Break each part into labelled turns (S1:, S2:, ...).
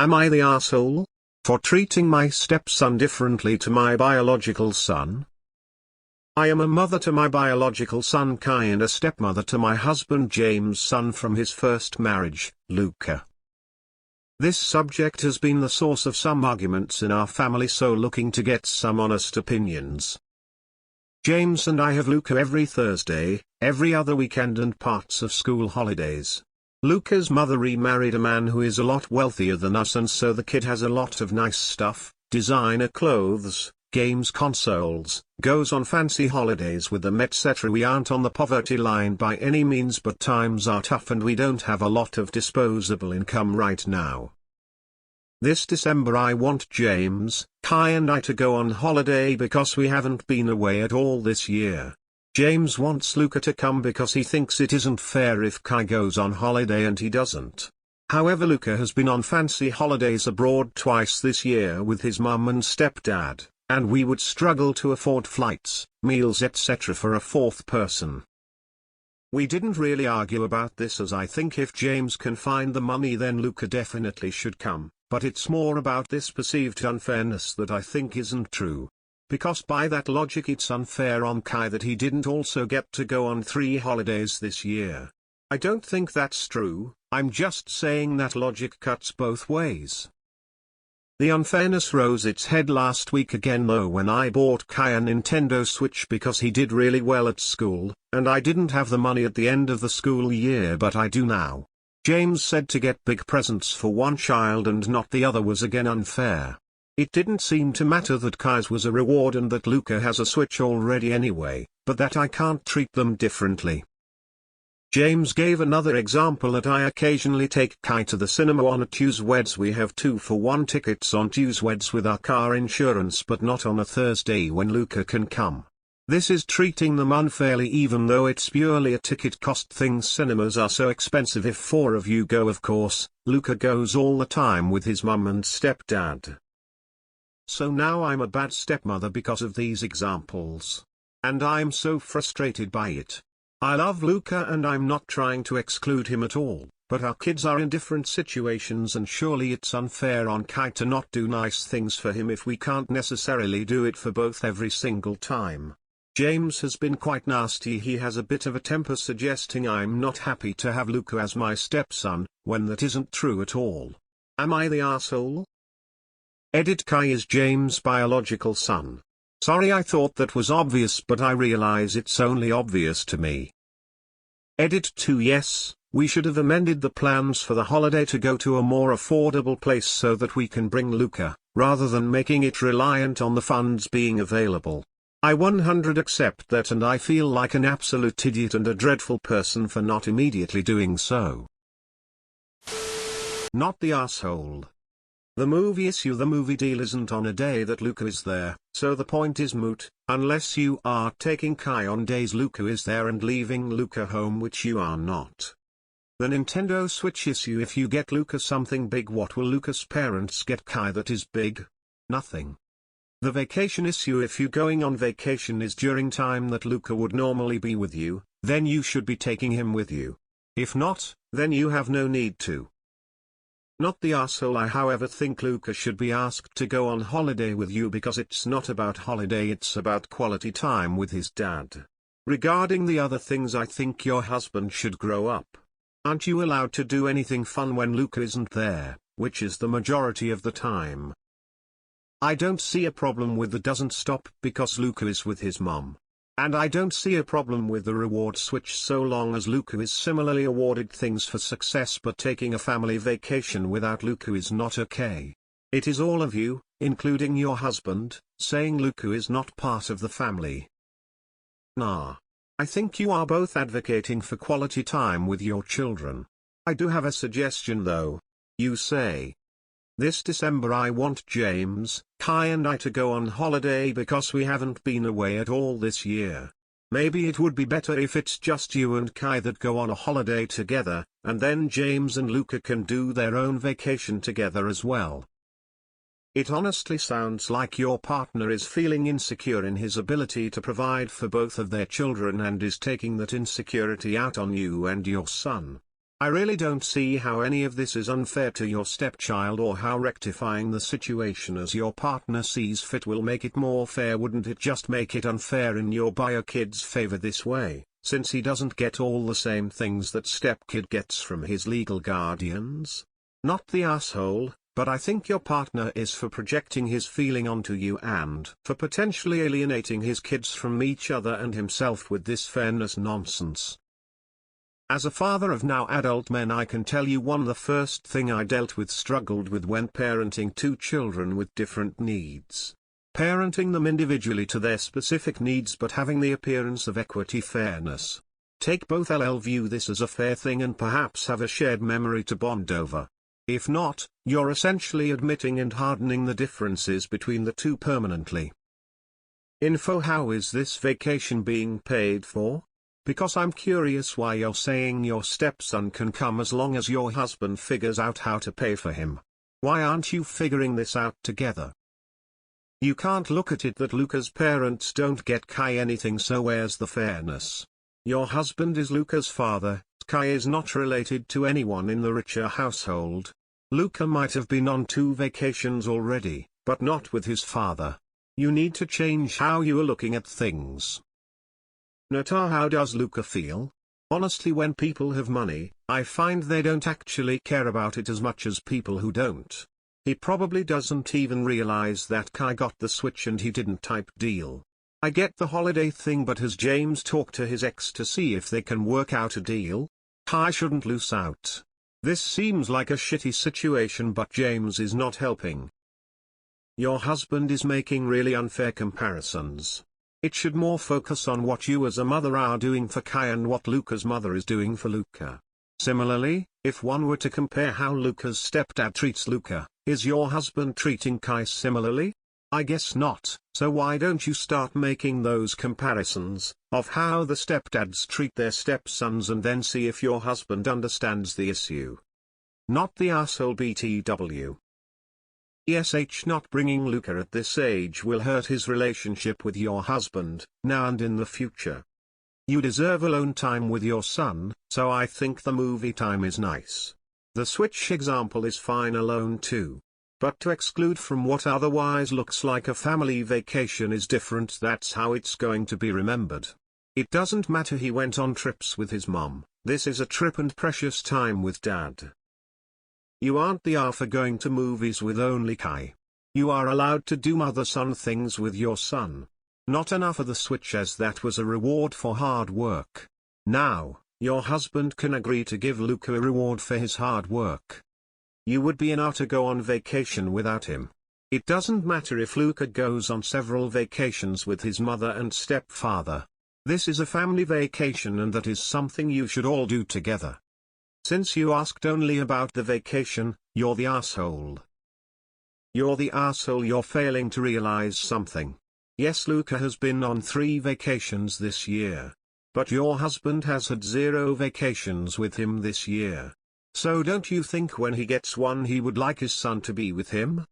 S1: Am I the asshole for treating my stepson differently to my biological son? I am a mother to my biological son Kai and a stepmother to my husband James' son from his first marriage, Luca. This subject has been the source of some arguments in our family, so looking to get some honest opinions. James and I have Luca every Thursday, every other weekend and parts of school holidays. Luca's mother remarried a man who is a lot wealthier than us, and so the kid has a lot of nice stuff, designer clothes, games, consoles, goes on fancy holidays with them, etc. We aren't on the poverty line by any means, but times are tough and we don't have a lot of disposable income right now. This December I want James, Kai and I to go on holiday because we haven't been away at all this year. James wants Luca to come because he thinks it isn't fair if Kai goes on holiday and he doesn't. However, Luca has been on fancy holidays abroad twice this year with his mum and stepdad, and we would struggle to afford flights, meals, etc. for a fourth person. We didn't really argue about this, as I think if James can find the money then Luca definitely should come, but it's more about this perceived unfairness that I think isn't true. Because by that logic it's unfair on Kai that he didn't also get to go on 3 holidays this year. I don't think that's true, I'm just saying that logic cuts both ways. The unfairness rose its head last week again though, when I bought Kai a Nintendo Switch because he did really well at school, and I didn't have the money at the end of the school year, but I do now. James said to get big presents for one child and not the other was again unfair. It didn't seem to matter that Kai's was a reward and that Luca has a Switch already anyway, but that I can't treat them differently. James gave another example that I occasionally take Kai to the cinema on a Tuesdays. We have 2-for-1 tickets on Tuesdays with our car insurance, but not on a Thursday when Luca can come. This is treating them unfairly even though it's purely a ticket cost thing. Cinemas are so expensive if 4 of you go, of course. Luca goes all the time with his mum and stepdad. So now I'm a bad stepmother because of these examples. And I'm so frustrated by it. I love Luca and I'm not trying to exclude him at all, but our kids are in different situations and surely it's unfair on Kai to not do nice things for him if we can't necessarily do it for both every single time. James has been quite nasty. He has a bit of a temper, suggesting I'm not happy to have Luca as my stepson, when that isn't true at all. Am I the asshole? Edit: Kai is James' biological son. Sorry, I thought that was obvious, but I realize it's only obvious to me. Edit: 2 Yes, we should have amended the plans for the holiday to go to a more affordable place so that we can bring Luca, rather than making it reliant on the funds being available. I 100% accept that, and I feel like an absolute idiot and a dreadful person for not immediately doing so. Not the asshole. The movie issue: the movie deal isn't on a day that Luca is there, so the point is moot, unless you are taking Kai on days Luca is there and leaving Luca home, which you are not. The Nintendo Switch issue: if you get Luca something big, what will Luca's parents get Kai that is big? Nothing. The vacation issue: if you going on vacation is during time that Luca would normally be with you, then you should be taking him with you. If not, then you have no need to. Not the asshole. I however think Luca should be asked to go on holiday with you because it's not about holiday, it's about quality time with his dad. Regarding the other things, I think your husband should grow up. Aren't you allowed to do anything fun when Luca isn't there, which is the majority of the time? I don't see a problem with the doesn't stop because Luca is with his mom. And I don't see a problem with the reward switch so long as Luca is similarly awarded things for success, but taking a family vacation without Luca is not okay. It is all of you, including your husband, saying Luca is not part of the family. Nah. I think you are both advocating for quality time with your children. I do have a suggestion though. You say, this December I want James, Kai and I to go on holiday because we haven't been away at all this year. Maybe it would be better if it's just you and Kai that go on a holiday together, and then James and Luca can do their own vacation together as well. It honestly sounds like your partner is feeling insecure in his ability to provide for both of their children and is taking that insecurity out on you and your son. I really don't see how any of this is unfair to your stepchild or how rectifying the situation as your partner sees fit will make it more fair. Wouldn't it just make it unfair in your bio kid's favor this way, since he doesn't get all the same things that stepkid gets from his legal guardians? Not the asshole, but I think your partner is for projecting his feeling onto you and for potentially alienating his kids from each other and himself with this fairness nonsense. As a father of now adult men, I can tell you the first thing I struggled with when parenting two children with different needs. Parenting them individually to their specific needs but having the appearance of equity fairness. Take both view this as a fair thing and perhaps have a shared memory to bond over. If not, you're essentially admitting and hardening the differences between the two permanently. Info: how is this vacation being paid for? Because I'm curious why you're saying your stepson can come as long as your husband figures out how to pay for him. Why aren't you figuring this out together? You can't look at it that Luca's parents don't get Kai anything, so where's the fairness? Your husband is Luca's father, Kai is not related to anyone in the richer household. Luca might have been on 2 vacations already, but not with his father. You need to change how you are looking at things. Nata: how does Luca feel? Honestly, when people have money, I find they don't actually care about it as much as people who don't. He probably doesn't even realize that Kai got the Switch and he didn't type deal. I get the holiday thing, but has James talked to his ex to see if they can work out a deal? Kai shouldn't lose out. This seems like a shitty situation, but James is not helping. Your husband is making really unfair comparisons. It should more focus on what you as a mother are doing for Kai and what Luca's mother is doing for Luca. Similarly, if one were to compare how Luca's stepdad treats Luca, is your husband treating Kai similarly? I guess not, so why don't you start making those comparisons, of how the stepdads treat their stepsons, and then see if your husband understands the issue. Not the asshole BTW. ESH: not bringing Luca at this age will hurt his relationship with your husband, now and in the future. You deserve alone time with your son, so I think the movie time is nice. The Switch example is fine alone too. But to exclude from what otherwise looks like a family vacation is different. That's how it's going to be remembered. It doesn't matter he went on trips with his mom, this is a trip and precious time with dad. You aren't the R for going to movies with only Kai. You are allowed to do mother-son things with your son. Not enough of the Switch, as that was a reward for hard work. Now, your husband can agree to give Luca a reward for his hard work. You would be an R to go on vacation without him. It doesn't matter if Luca goes on several vacations with his mother and stepfather. This is a family vacation, and that is something you should all do together. Since you asked only about the vacation, you're the asshole. You're the asshole. You're failing to realize something. Yes, Luca has been on 3 vacations this year. But your husband has had 0 vacations with him this year. So don't you think when he gets one he would like his son to be with him?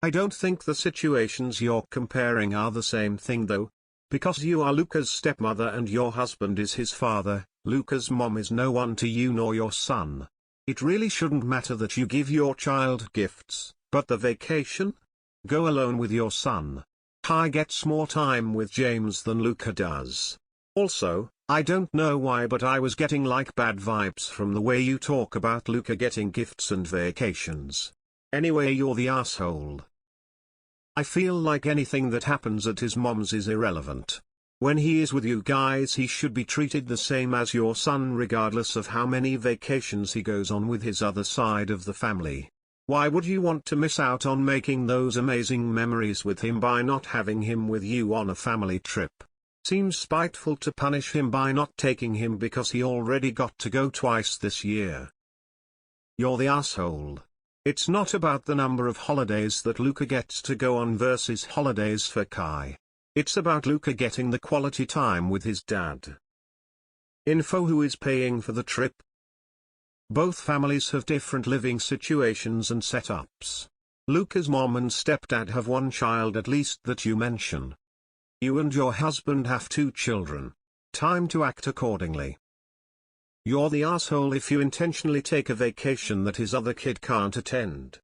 S1: I don't think the situations you're comparing are the same thing though. Because you are Luca's stepmother and your husband is his father, Luca's mom is no one to you nor your son. It really shouldn't matter that you give your child gifts, but the vacation? Go alone with your son. Kai gets more time with James than Luca does. Also, I don't know why, but I was getting like bad vibes from the way you talk about Luca getting gifts and vacations. Anyway, you're the asshole. I feel like anything that happens at his mom's is irrelevant. When he is with you guys, he should be treated the same as your son regardless of how many vacations he goes on with his other side of the family. Why would you want to miss out on making those amazing memories with him by not having him with you on a family trip? Seems spiteful to punish him by not taking him because he already got to go twice this year. You're the asshole. It's not about the number of holidays that Luca gets to go on versus holidays for Kai. It's about Luca getting the quality time with his dad. Info: who is paying for the trip? Both families have different living situations and setups. Luca's mom and stepdad have 1 child at least that you mention. You and your husband have 2 children. Time to act accordingly. You're the asshole if you intentionally take a vacation that his other kid can't attend.